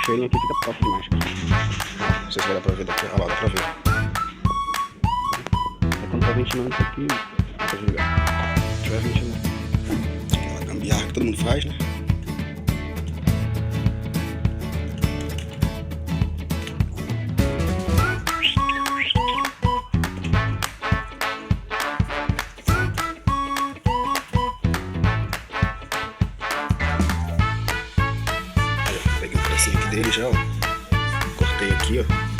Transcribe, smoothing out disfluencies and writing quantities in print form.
O cheirinho aqui fica top demais, cara. Não sei se vai dar pra ver daqui. Ah lá, dá pra ver. É quando tá ventilando isso aqui, dá pra desligar. Se tiver ventilando. Aquela gambiarra que todo mundo faz, né? Peguei um pedacinho aqui dele já, ó. Cortei aqui, ó.